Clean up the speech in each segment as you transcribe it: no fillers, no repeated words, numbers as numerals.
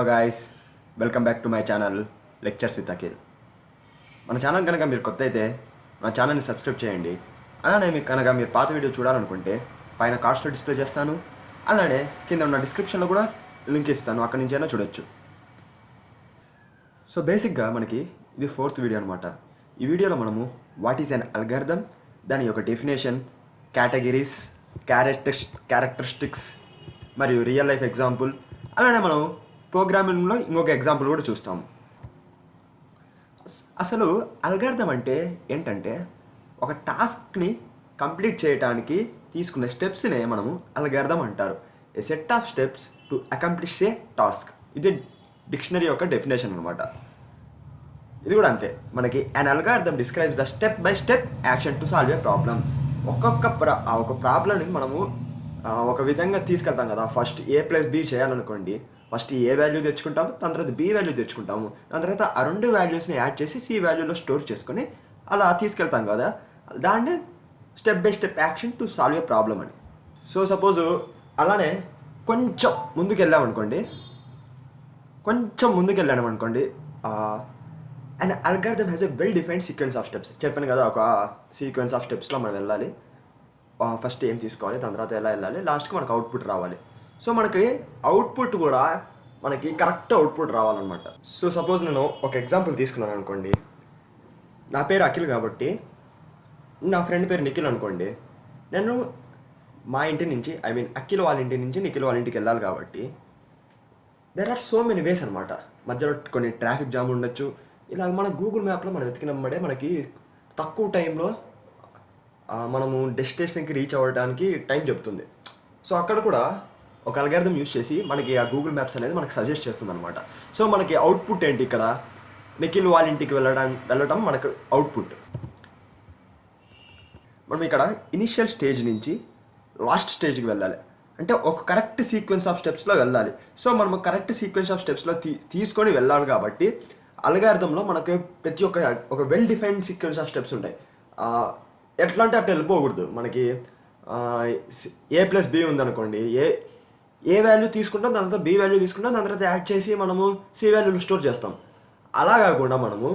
Hello guys, welcome back to my channel lectures with Akhil. మన channel కనుక మీరు కొత్త అయితే మన ఛానల్ని సబ్స్క్రైబ్ చేయండి. అలానే మీకు కనుక మీరు పాత వీడియో చూడాలనుకుంటే పైన కార్డ్స్లో డిస్ప్లే చేస్తాను. అలానే కింద ఉన్న డిస్క్రిప్షన్లో కూడా లింక్ ఇస్తాను, అక్కడి నుంచి అయినా చూడొచ్చు. సో బేసిక్గా మనకి ఇది 4th వీడియో అనమాట. ఈ వీడియోలో మనము వాట్ ఈజ్ అన్ అల్గారిథమ్, దాని యొక్క డెఫినేషన్, కేటగిరీస్, క్యారెక్టరిస్టిక్స్ మరియు రియల్ లైఫ్ ఎగ్జాంపుల్, అలానే మనం ప్రోగ్రామింగ్లో ఇంకొక ఎగ్జాంపుల్ కూడా చూస్తాము. అసలు అల్గారిథమ్ అంటే ఏంటంటే ఒక టాస్క్ని కంప్లీట్ చేయడానికి తీసుకునే స్టెప్స్నే మనము అల్గారిథమ్ అంటారు. ఏ set of steps to accomplish A task. ఇది డిక్షనరీ యొక్క డెఫినేషన్ అనమాట. ఇది కూడా అంతే. మనకి అన్ algorithm describes the step by step action to solve A problem. ఒక ప్రాబ్లమ్ని మనము ఒక విధంగా తీసుకెళ్తాం కదా. ఫస్ట్ A+B చేయాలనుకోండి, ఫస్ట్ ఏ వాల్యూ తెచ్చుకుంటాము, దాని తర్వాత B వాల్యూ తెచ్చుకుంటాము, దాని తర్వాత ఆ 2 వాల్యూస్ని యాడ్ చేసి C వాల్యూలో స్టోర్ చేసుకొని అలా తీసుకెళ్తాం కదా. దాన్ని step by step action to solve A problem అని. సో సపోజు అలానే కొంచెం ముందుకు వెళ్ళామనుకోండి, and algorithm has a well defined sequence of steps. చెప్పాను కదా, ఒక సీక్వెన్స్ ఆఫ్ స్టెప్స్లో మనం వెళ్ళాలి. ఫస్ట్ ఏం తీసుకోవాలి, దాని తర్వాత ఎలా వెళ్ళాలి, లాస్ట్కి మనకు అవుట్పుట్ రావాలి. సో మనకి అవుట్పుట్ కూడా మనకి కరెక్ట్ అవుట్పుట్ రావాలన్నమాట. సో సపోజ్ నేను ఒక ఎగ్జాంపుల్ తీసుకున్నాను అనుకోండి. నా పేరు అఖిల్ కాబట్టి నా ఫ్రెండ్ పేరు నిఖిల్ అనుకోండి. నేను మా ఇంటి నుంచి అఖిల్ వాళ్ళ ఇంటి నుంచి నిఖిల్ వాళ్ళ ఇంటికి వెళ్ళాలి కాబట్టి there are so many ways అనమాట. మధ్యలో కొన్ని ట్రాఫిక్ జామ్ ఉండొచ్చు. ఇలా మన గూగుల్ మ్యాప్లో మనం వెతికినప్పుడే మనకి తక్కువ టైంలో మనము డెస్టినేషన్కి రీచ్ అవ్వడానికి టైం చెప్తుంది. సో అక్కడ కూడా ఒక అల్గారిథమ్ యూస్ చేసి మనకి ఆ గూగుల్ మ్యాప్స్ అనేది మనకి సజెస్ట్ చేస్తుంది అనమాట. సో మనకి అవుట్పుట్ ఏంటి, ఇక్కడ నిఖిల్ వాళ్ళ ఇంటికి వెళ్ళటం మనకు అవుట్పుట్. మనం ఇక్కడ ఇనిషియల్ స్టేజ్ నుంచి లాస్ట్ స్టేజ్కి వెళ్ళాలి అంటే ఒక కరెక్ట్ సీక్వెన్స్ ఆఫ్ స్టెప్స్లో వెళ్ళాలి. సో మనం కరెక్ట్ సీక్వెన్స్ ఆఫ్ స్టెప్స్లో తీసుకొని వెళ్ళాలి కాబట్టి అల్గారిథంలో మనకి ప్రతి ఒక well defined sequence of steps ఉంటాయి. ఎట్లా అంటే అట్లా వెళ్ళిపోకూడదు. మనకి A+B ఉందనుకోండి, ఏ వాల్యూ తీసుకుంటాం, దాని తర్వాత B వాల్యూ తీసుకుంటాం, దాని తర్వాత యాడ్ చేసి మనము C వాల్యూలు స్టోర్ చేస్తాం. అలా కాకుండా మనము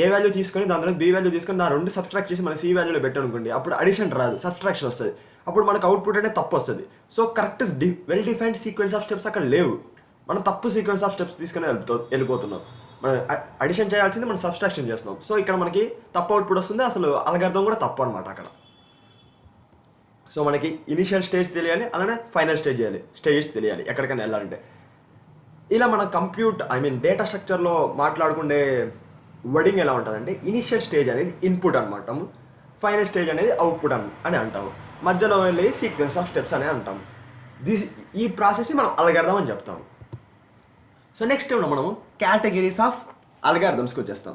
ఏ వాల్యూ తీసుకొని దాని తర్వాత B వాల్యూ తీసుకొని దాని 2 సబ్స్ట్రాక్ట్ చేసి మన C వాల్యూలో పెట్టామనుకోండి, అప్పుడు అడిషన్ రాదు, సబ్స్ట్రాక్షన్ వస్తుంది. అప్పుడు మనకు అవుట్పుట్ అనేది తప్పు వస్తుంది. So correct well defined sequence of steps అక్కడ లేవు. మనం తప్పు సీక్వెన్స్ ఆఫ్ స్టెప్స్ తీసుకొని వెళ్ళిపోతున్నాం. మనం అడిషన్ చేయాల్సింది మనం సబ్స్ట్రాక్షన్ చేస్తున్నాం. సో ఇక్కడ మనకి తప్పు అవుట్పుట్ వస్తుంది. అసలు అల్గారిథం కూడా తప్పు అనమాట అక్కడ. సో మనకి ఇనిషియల్ స్టేజ్ తెలియాలి, అలానే ఫైనల్ స్టేజ్ తెలియాలి ఎక్కడికైనా వెళ్ళాలంటే. ఇలా మన డేటా స్ట్రక్చర్లో మాట్లాడుకునే వర్డింగ్ ఎలా ఉంటుందంటే, ఇనిషియల్ స్టేజ్ అనేది ఇన్పుట్ అనమాట, ఫైనల్ స్టేజ్ అనేది అవుట్పుట్ అని అంటాము, మధ్యలో వెళ్ళి సీక్వెన్స్ ఆఫ్ స్టెప్స్ అని అంటాము. ఈ ప్రాసెస్ని మనం అల్గారిథం అని చెప్తాము. సో నెక్స్ట్ మనము కేటగిరీస్ ఆఫ్ అల్గారిథమ్స్కి వచ్చేస్తాం.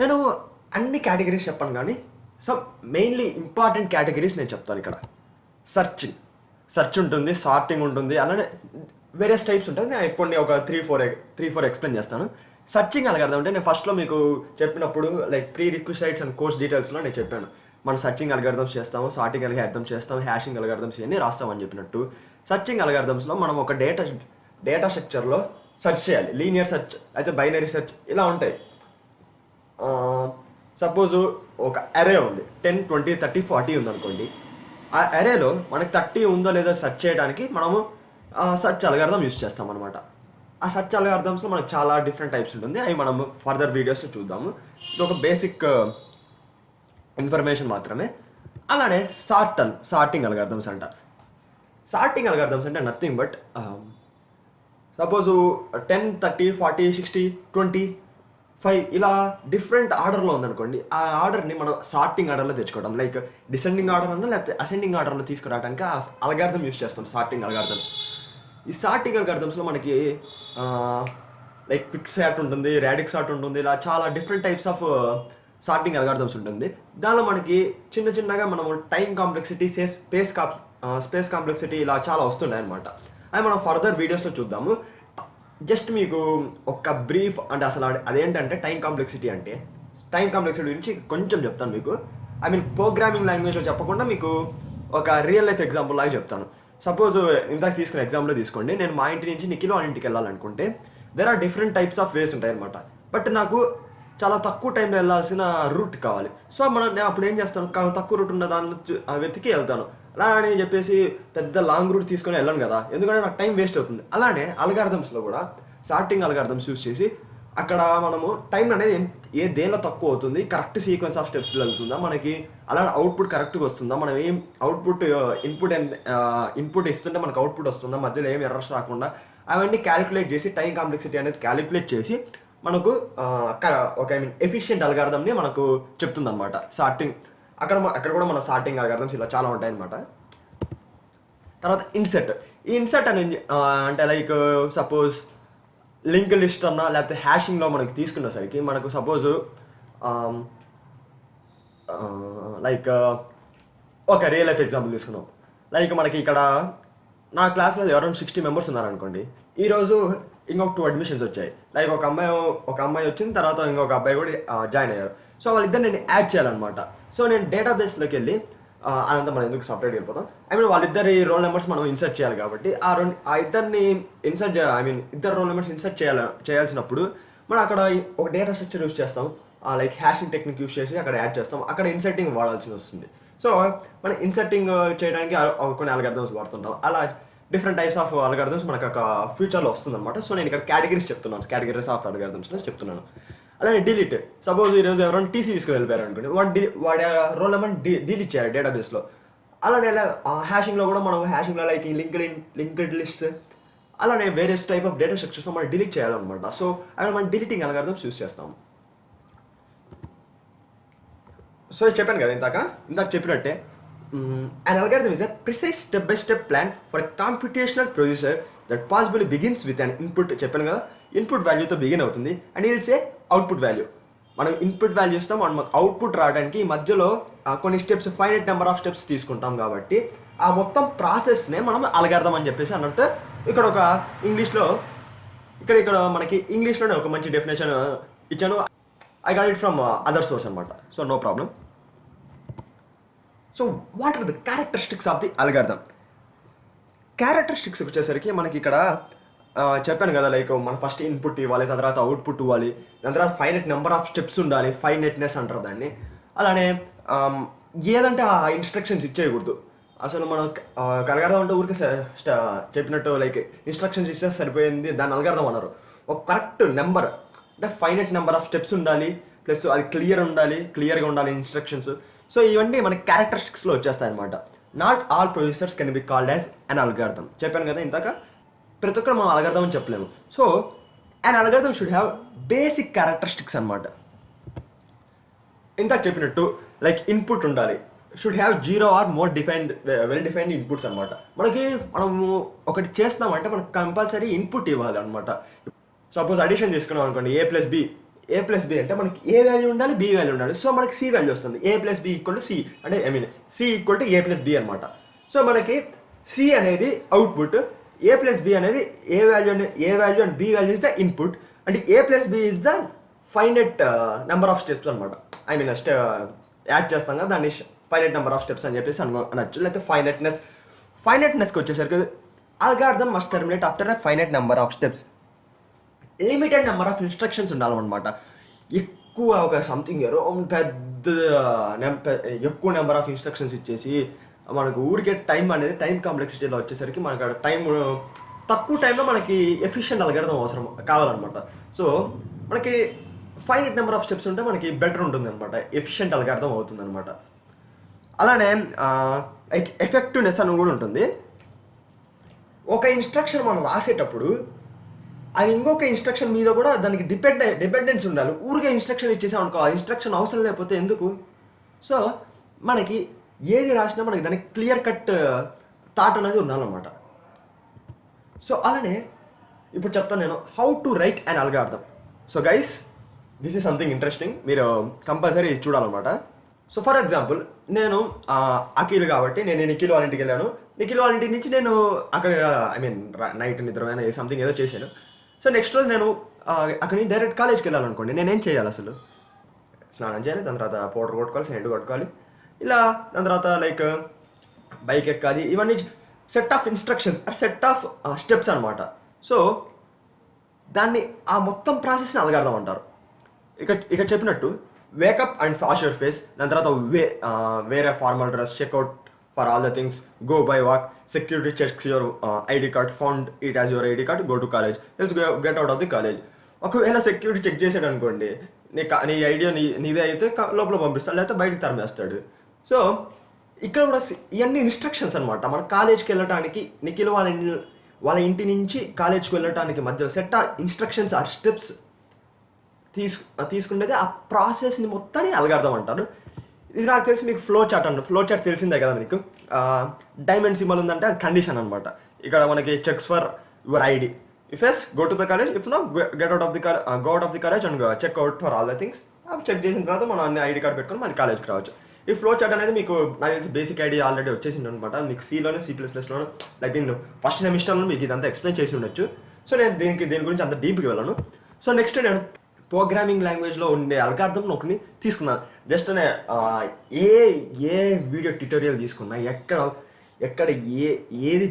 నేను అన్ని కేటగిరీస్ చెప్పాను, కానీ సో మెయిన్లీ ఇంపార్టెంట్ కేటగిరీస్ నేను చెప్తాను. ఇక్కడ సెర్చ్ ఉంటుంది, సార్టింగ్ ఉంటుంది, అలానే వేరియస్ టైప్స్ ఉంటుంది. నేను కొన్ని ఒక 3-4 ఎక్స్ప్లెయిన్ చేస్తాను. సర్చింగ్ అల్గారిథం అంటే నేను ఫస్ట్లో మీకు చెప్పినప్పుడు లైక్ ప్రీ రిక్విజైట్స్ అండ్ కోర్స్ డీటెయిల్స్లో నేను చెప్పాను. మనం సర్చింగ్ అల్గారిథమ్స్ చేస్తాము, సార్టింగ్ అల్గారిథమ్స్ చేస్తాము, హ్యాషింగ్ అల్గారిథమ్స్ ఇవన్నీ రాస్తామని చెప్పినట్టు, సర్చింగ్ అల్గారిథమ్స్లో మనం ఒక డేటా స్ట్రక్చర్లో సెర్చ్ చేయాలి. లీనియర్ సెర్చ్ అయితే బైనరీ సెర్చ్ ఇలా ఉంటాయి. సపోజు ఒక అరే ఉంది, 10, 20, 30, 40 ఉందనుకోండి. ఆ అరేలో మనకి 30 ఉందో లేదో సెర్చ్ చేయడానికి మనము సెర్చ్ అల్గారిథం యూస్ చేస్తాం అనమాట. ఆ సెర్చ్ అల్గారిథమ్స్లో మనకు చాలా డిఫరెంట్ టైప్స్ ఉంటుంది. అవి మనం ఫర్దర్ వీడియోస్లో చూద్దాము. ఇది ఒక బేసిక్ ఇన్ఫర్మేషన్ మాత్రమే. అలానే సార్టింగ్ అల్గారిథమ్స్ అంట. సార్టింగ్ అల్గారిథమ్స్ అంటే నథింగ్ బట్ సపోజు 10, 30, 40, 60, 25 ఇలా డిఫరెంట్ ఆర్డర్లో ఉందనుకోండి. ఆ ఆర్డర్ని మనం సార్టింగ్ ఆర్డర్లో తెచ్చుకోవడం, లైక్ డిసెండింగ్ ఆర్డర్ అన్నా లేకపోతే అసెండింగ్ ఆర్డర్లో తీసుకురావడానికి ఆ అల్గారిథం యూస్ చేస్తాం, సార్టింగ్ అల్గారిథమ్స్. ఈ సార్టింగ్ అల్గారిథమ్స్లో మనకి లైక్ క్విక్ సార్ట్ ఉంటుంది, రాడిక్ సార్ట్ ఉంటుంది, ఇలా చాలా different types of sorting algorithms ఉంటుంది. దానిలో మనకి చిన్నగా మనము టైం కాంప్లెక్సిటీ, స్పేస్ కాంప్లెక్సిటీ ఇలా చాలా వస్తున్నాయి అనమాట. అవి మనం ఫర్దర్ వీడియోస్లో చూద్దాము. జస్ట్ మీకు ఒక బ్రీఫ్ అంటే అసలు అదేంటంటే టైం కాంప్లెక్సిటీ గురించి కొంచెం చెప్తాను మీకు. ప్రోగ్రామింగ్ లాంగ్వేజ్లో చెప్పకుండా మీకు ఒక రియల్ లైఫ్ ఎగ్జాంపుల్ లాగా చెప్తాను. సపోజ్ ఇందాక తీసుకున్న ఎగ్జాంపుల్ తీసుకోండి, నేను మా ఇంటి నుంచి నిఖిల్ వాళ్ళ ఇంటికి వెళ్ళాలనుకుంటే there are different types of ways ఉంటాయి అనమాట. బట్ నాకు చాలా తక్కువ టైంలో వెళ్ళాల్సిన రూట్ కావాలి. సో నేను అప్పుడు ఏం చేస్తాను, తక్కువ రూట్ ఉన్న దాన్ని వెతికి వెళ్తాను. అలా అని చెప్పేసి పెద్ద లాంగ్ రూట్ తీసుకొని వెళ్ళను కదా, ఎందుకంటే నాకు టైం వేస్ట్ అవుతుంది. అలానే అల్గారిథమ్స్లో కూడా సార్టింగ్ అల్గారిథమ్స్ యూస్ చేసి అక్కడ మనము టైం అనేది దేనిలో తక్కువ అవుతుంది, కరెక్ట్ సీక్వెన్స్ ఆఫ్ స్టెప్స్లో వెళ్తుందా, మనకి అలా అవుట్పుట్ కరెక్ట్గా వస్తుందా, మనం ఏం అవుట్పుట్ ఇన్పుట్ ఇస్తుంటే మనకు అవుట్పుట్ వస్తుందా, మధ్యలో ఏం ఎర్రర్స్ రాకుండా అవన్నీ క్యాలిక్యులేట్ చేసి టైం కాంప్లెక్సిటీ అనేది క్యాలిక్యులేట్ చేసి మనకు ఒక ఎఫిషియెంట్ అల్గారిథమ్ని మనకు చెప్తుంది అనమాట సార్టింగ్. అక్కడ కూడా మన సార్టింగ్ అల్గారిథమ్స్ ఇలా చాలా ఉంటాయి అనమాట. తర్వాత ఈ ఇన్సర్ట్ అనేది అంటే లైక్ సపోజ్ లింక్ లిస్ట్ అన్నా లేకపోతే హ్యాషింగ్లో మనకి తీసుకునేసరికి మనకు సపోజ్ లైక్ ఒక రియల్ లైఫ్ ఎగ్జాంపుల్ తీసుకుందాం. లైక్ మనకి ఇక్కడ నా క్లాస్లో అరౌండ్ 60 మెంబర్స్ ఉన్నారనుకోండి. ఈరోజు ఇంకొక 2 అడ్మిషన్స్ వచ్చాయి. లైక్ ఒక అమ్మాయి వచ్చిన తర్వాత ఇంకొక అబ్బాయి కూడా జాయిన్ అయ్యారు. సో వాళ్ళిద్దరు నేను యాడ్ చేయాలన్నమాట. సో నేను డేటాబేస్లోకి వెళ్ళి అదంతా మనం ఎందుకు సపరేట్ వెళ్ళిపోతాం, వాళ్ళిద్దరి రోల్ నెంబర్స్ మనం ఇన్సర్ట్ చేయాలి కాబట్టి ఇద్దరిని ఇద్దరు రోల్ నెంబర్స్ ఇన్సర్ట్ చేయాల్సినప్పుడు మనం అక్కడ ఒక డేటా స్ట్రక్చర్ యూస్ చేస్తాం. లైక్ హ్యాషింగ్ టెక్నిక్ యూస్ చేసి అక్కడ యాడ్ చేస్తాం. అక్కడ ఇన్సర్టింగ్ వాడాల్సి వస్తుంది. సో మనం ఇన్సర్టింగ్ చేయడానికి కొన్ని అల్గారిథమ్స్ వాడుతుంటాం. అలా డిఫరెంట్ టైప్స్ ఆఫ్ అల్గారిథమ్స్ మనకు ఒక ఫ్యూచర్లో వస్తుంది అనమాట. సో నేను ఇక్కడ కేటగిరీస్ ఆఫ్ అల్గారిథమ్స్లో చెప్తున్నాను. అలానే డిలీట్, సపోజ్ ఈరోజు ఎవరైనా టీసీ తీసుకుని వెళ్ళిపోయారు అనుకోండి, వాడి రోల్ నెంబర్ డిలీట్ చేయాలి డేటాబేస్లో. అలానే హ్యాషింగ్లో కూడా మనం హ్యాషింగ్లో లైక్ లింక్డ్ లిస్ట్ అలానే various type of data structures మనం డిలీట్ చేయాలన్నమాట. సో అక్కడ మనం డిలీటింగ్ అల్గారిథమ్స్ యూస్ చేస్తాం. సో చెప్పాను కదా ఇందాక చెప్పినట్టే an algorithm is a precise step-by-step plan for a computational procedure that possibly begins with an input. చెప్పాను కదా, ఇన్పుట్ వాల్యూతో బిగిన్ అవుతుంది and it's a output value. మనం ఇన్పుట్ వాల్యూ ఇస్తాం, మనం అవుట్పుట్ రావడానికి మధ్యలో కొన్ని steps, finite number of steps తీసుకుంటాం కాబట్టి ఆ మొత్తం ప్రాసెస్నే మనం అల్గారిథం అని చెప్పేసి అన్నట్టు. ఇక్కడ ఒక ఇంగ్లీష్లో ఇక్కడ మనకి ఇంగ్లీష్లోనే ఒక మంచి డెఫినేషన్ ఇచ్చాను. I got it from other source అనమాట. So no problem. So what are the characteristics of the algorithm? Characteristics వచ్చేసరికి మనకి ఇక్కడ చెప్పాను కదా, లైక్ మనం ఫస్ట్ ఇన్పుట్ ఇవ్వాలి, దాని తర్వాత అవుట్పుట్ ఇవ్వాలి, దాని తర్వాత ఫైనైట్ నెంబర్ ఆఫ్ స్టెప్స్ ఉండాలి, ఫైనైట్నెస్ అంటారు దాన్ని. అలానే ఏదంటే ఆ ఇన్స్ట్రక్షన్స్ ఇచ్చేయకూడదు. అసలు మనం అల్గారిథం అంటే ఊరికి చెప్పినట్టు లైక్ ఇన్స్ట్రక్షన్స్ ఇస్తే సరిపోయింది, దాన్ని అల్గారిథం అన్నారు. ఒక కరెక్ట్ నెంబర్ అంటే ఫైనైట్ నెంబర్ ఆఫ్ స్టెప్స్ ఉండాలి, ప్లస్ అది క్లియర్గా ఉండాలి ఇన్స్ట్రక్షన్స్. సో ఇవన్నీ మనకి క్యారెక్టరిస్టిక్స్లో వచ్చేస్తాయి అనమాట. Not all processors can be called as an algorithm. చెప్పాను కదా ఇందాక, ప్రతి ఒక్కరు మనం అల్గారిథం అని చెప్పలేము. So an algorithm should have basic characteristics అనమాట. ఇందాక చెప్పినట్టు లైక్ ఇన్పుట్ ఉండాలి, should have 0 or more well defined inputs అనమాట. మనము ఒకటి చేస్తున్నామంటే మనకు కంపల్సరీ ఇన్పుట్ ఇవ్వాలి అనమాట. సపోజ్ అడిషన్ తీసుకున్నాం అనుకోండి, ఏ ప్లస్ బి అంటే మనకి ఏ వాల్యూ ఉండాలి, బి వాల్యూ ఉండాలి. సో మనకి సి వాల్యూ వస్తుంది. ఏ plus B equal to C అంటే C equal to A plus B అనమాట. సో మనకి సి అనేది అవుట్పుట్, ఏ ప్లస్ బి అనేది ఏ value and B value is the input and A plus B is the finite number of steps అనమాట. Add చేస్తాం కదా, దాన్ని finite number of steps అని చెప్పేసి అనొచ్చు. లేకపోతే ఫైనైట్నెస్కి వచ్చేసరికి algorithm must terminate after a finite number of steps. Limited number of instructions ఉండాలన్నమాట. ఎక్కువ ఒక సంథింగ్ ఎక్కువ నెంబర్ ఆఫ్ ఇన్స్ట్రక్షన్స్ ఇచ్చేసి మనకు ఊరికే టైం కాంప్లెక్సిటీలో వచ్చేసరికి మనకు తక్కువ టైంలో మనకి ఎఫిషియెంట్ అల్గారిథం అవసరం కావాలన్నమాట. సో మనకి ఫైనైట్ నెంబర్ ఆఫ్ స్టెప్స్ ఉంటే మనకి బెటర్ ఉంటుంది అనమాట, ఎఫిషియెంట్ అల్గారిథం అవుతుంది అనమాట. అలానే లైక్ ఎఫెక్టివ్నెస్ అని కూడా ఉంటుంది. ఒక ఇన్స్ట్రక్షన్ మనం రాసేటప్పుడు అది ఇంకొక ఇన్స్ట్రక్షన్ మీద కూడా దానికి డిపెండెన్స్ ఉండాలి. ఊరికే ఇన్స్ట్రక్షన్ ఇచ్చేసాం అనుకో, ఆ ఇన్స్ట్రక్షన్ అవసరం లేకపోతే ఎందుకు? సో మనకి ఏది రాసినా మనకి దానికి క్లియర్ కట్ థాట్ అనేది ఉండాలన్నమాట. సో అలానే ఇప్పుడు చెప్తాను నేను how to write an algorithm. So guys, this is something interesting, మీరు కంపల్సరీ చూడాలన్నమాట. సో ఫర్ ఎగ్జాంపుల్ నేను అఖిల్ కాబట్టి నేను నిఖిల్ వాళ్ళ ఇంటికి వెళ్ళాను. నిఖిల్ వాళ్ళ ఇంటి నుంచి నేను అక్కడ నైట్ నిద్రమైన సంథింగ్ ఏదో చేశాను. సో నెక్స్ట్ రోజు నేను అక్కడి నుంచి డైరెక్ట్ కాలేజ్కి వెళ్ళాలనుకోండి, నేనేం చేయాలి? అసలు స్నానం చేయాలి, దాని తర్వాత పౌడర్ కొట్టుకోవాలి, సెంట్ కొట్టుకోవాలి, ఇలా దాని తర్వాత లైక్ బైక్ ఎక్కాలి. ఇవన్నీ set of instructions, set of steps అనమాట. సో దాన్ని ఆ మొత్తం ప్రాసెస్ని అల్గారిథం అంటారు. ఇక్కడ చెప్పినట్టు wake up and wash your face, దాని తర్వాత వేరే formal dress, check out for all the things, go by walk, security checks your ID card, found it as your ID card, go to college, let's get out of the college. ఒకవేళ security check చేసాడు అనుకోండి, నీ idea నీదే అయితే లోపల పంపిస్తాడు, లేకపోతే బయటకు తరిమేస్తాడు. సో ఇక్కడ కూడా ఇవన్నీ ఇన్స్ట్రక్షన్స్ అనమాట. మన కాలేజ్కి వెళ్ళటానికి నిఖిల్ వాళ్ళ ఇంటి నుంచి కాలేజ్కి వెళ్ళటానికి మధ్యలో set of instructions or steps తీసుకునేది ఆ ప్రాసెస్ని మొత్తాన్ని అల్గారిథం అంటారు. ఇది నాకు తెలిసి మీకు ఫ్లో చార్ట్ అంటారు. ఫ్లో చార్ట్ తెలిసిందే కదా మీకు. డైమండ్ సింబల్ ఉందంటే అది కండిషన్ అనమాట. ఇక్కడ మనకి checks for your ID, if yes go to the college, if no get out of the go out of the college and check out for all the things. అవి check చేసిన తర్వాత మనం అన్ని ఐడి కార్డ్ పెట్టుకొని మన కాలేజ్కి రావచ్చు. ఈ ఫ్లో చార్ట్ అనేది మీకు నాకు తెలిసి బేసిక్ ఐడియా ఆల్రెడీ వచ్చేసింది అనమాట. మీకు సిలోనే C++లోను లైక్ నేను ఫస్ట్ సెమిస్టర్లో మీకు ఇదంతా ఎక్స్ప్లెయిన్ చేసి ఉండొచ్చు. సో నేను దీని గురించి అంత డీప్గా వెళ్ళను. సో నెక్స్ట్ నేను ప్రోగ్రామింగ్ లాంగ్వేజ్లో ఉండే అల్గారిథం ఒకటి తీసుకున్నాను. జస్ట్ ఏ వీడియో ట్యూటోరియల్ తీసుకున్నా, ఎక్కడ ఏది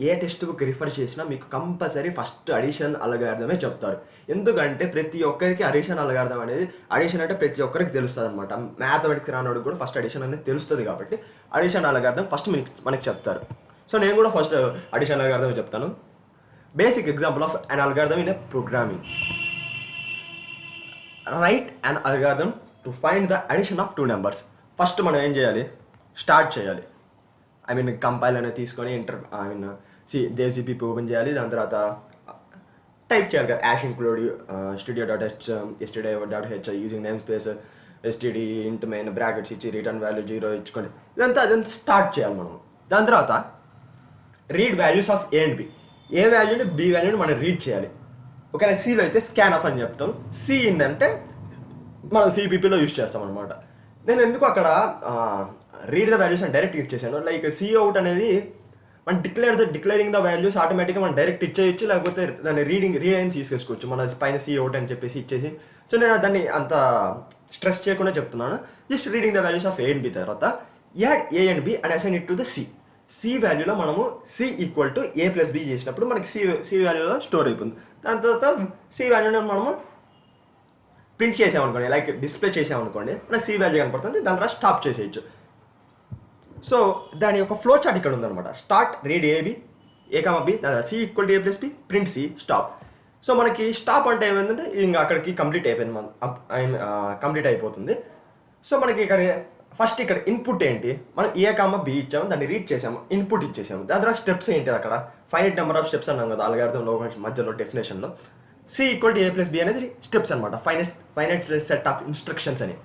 ఏ టెక్స్ట్ బుక్ రిఫర్ చేసినా మీకు కంపల్సరీ ఫస్ట్ అడిషన్ అల్గారిథమే చెప్తారు. ఎందుకంటే ప్రతి ఒక్కరికి అడిషన్ అల్గారిథం అనేది, అడిషన్ అంటే ప్రతి ఒక్కరికి తెలుస్తుంది అనమాట. మ్యాథమెటిక్స్ రానోడికి కూడా ఫస్ట్ అడిషన్ అనేది తెలుస్తుంది కాబట్టి అడిషన్ అల్గారిథం ఫస్ట్ మనకి చెప్తారు. సో నేను కూడా ఫస్ట్ అడిషన్ అల్గారిథం చెప్తాను. Basic example of an algorithm in a programming. Write an algorithm to find the addition of 2 numbers. First మనం ఏం చేయాలి, స్టార్ట్ చేయాలి. కంపైల్ అనేది తీసుకొని దేశీపీపీ ఓపెన్ చేయాలి. దాని తర్వాత టైప్ చేయాలి కదా, ash include studio.h stdio.h using name space std int main brackets ఇచ్చి రిటర్న్ వాల్యూ 0 ఇచ్చుకోండి. అదంతా స్టార్ట్ చేయాలి మనం. దాని తర్వాత read values of A and B. ఏ వాల్యూని బి వాల్యూని మనం రీడ్ చేయాలి. ఒకవేళ సిలో అయితే స్కాన్ ఆఫ్ అని చెప్తాం. సి ఇన్ అంటే మనం సిపిపిలో యూజ్ చేస్తాం అనమాట. నేను ఎందుకు అక్కడ రీడ్ ద వాల్యూస్ అని డైరెక్ట్ ఇచ్చేసాను. లైక్ సి అవుట్ అనేది మనం డిక్లేరింగ్ ద వాల్యూస్ ఆటోమేటిక్గా మనం డైరెక్ట్ ఇచ్చేయచ్చు, లేకపోతే దాన్ని రీడ్ అయినా తీసుకేసుకోవచ్చు. మన పైన సి అవుట్ అని చెప్పేసి ఇచ్చేసి. సో నేను దాన్ని అంత స్ట్రెస్ చేయకుండా చెప్తున్నాను. Just reading the values of A and B. తర్వాత add A and B and assign it to the C. C వాల్యూలో మనము C equal to A plus B చేసినప్పుడు మనకి సి వాల్యూలో స్టోర్ అయిపోతుంది. దాని తర్వాత సి వాల్యూని మనము ప్రింట్ చేసామనుకోండి, లైక్ డిస్ప్లే చేసామనుకోండి, మనకి సి వాల్యూ కనపడుతుంది. దాని తర్వాత స్టాప్ చేసేయచ్చు. సో దాని యొక్క ఫ్లో చార్ట్ ఇక్కడ ఉందన్నమాట. స్టార్ట్ రీడ్ ఏబి A, దాని C equal to A plus B, print C, stop. So మనకి స్టాప్ అంటే ఏమైందంటే ఇంకా అక్కడికి కంప్లీట్ అయిపోయింది, కంప్లీట్ అయిపోతుంది. సో మనకి ఇక్కడ ఇన్పుట్ ఏంటి, మనం A, B ఇచ్చాము, దాన్ని రీడ్ చేసాము, ఇన్పుట్ ఇచ్చేసాము. దాని తర్వాత స్టెప్స్ ఏంటి, అక్కడ ఫైనైట్ నెంబర్ ఆఫ్ స్టెప్స్ అన్నాం కదా అల్గారిథంలో మధ్యలో డెఫినేషన్లో. C equal to A plus B అనేది స్టెప్స్ అనమాట, ఫైనైట్ సెట్ ఆఫ్ ఇన్స్ట్రక్షన్స్ అని.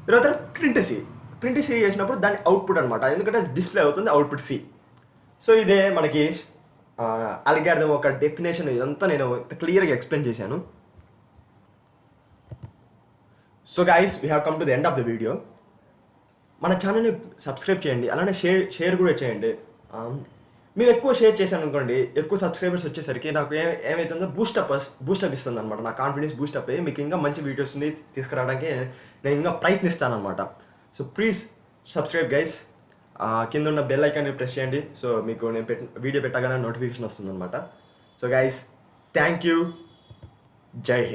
తర్వాత ప్రింట్ సి చేసినప్పుడు దాని అవుట్పుట్ అనమాట, ఎందుకంటే డిస్ప్లే అవుతుంది అవుట్పుట్ సి. సో ఇదే మనకి అల్గారిథం ఒక డెఫినేషన్. ఇదంతా నేను క్లియర్గా ఎక్స్ప్లెయిన్ చేశాను. So guys, we have come to the end of the video. మన ఛానల్ని సబ్స్క్రైబ్ చేయండి, అలానే షేర్ కూడా చేయండి. మీరు ఎక్కువ షేర్ చేశాను అనుకోండి, ఎక్కువ సబ్స్క్రైబర్స్ వచ్చేసరికి నాకు ఏమవుతుందో బూస్టప్ ఇస్తుంది అనమాట. నా కాన్ఫిడెన్స్ బూస్టప్ అయ్యి మీకు ఇంకా మంచి వీడియోస్ని తీసుకురావడానికి నేను ఇంకా ప్రయత్నిస్తాను అనమాట. So please subscribe guys. కింద ఉన్న బెల్ ఐకాన్ని ప్రెస్ చేయండి. సో మీకు నేను వీడియో పెట్టగానే నోటిఫికేషన్ వస్తుంది అనమాట. So guys, thank you. జై హింద్.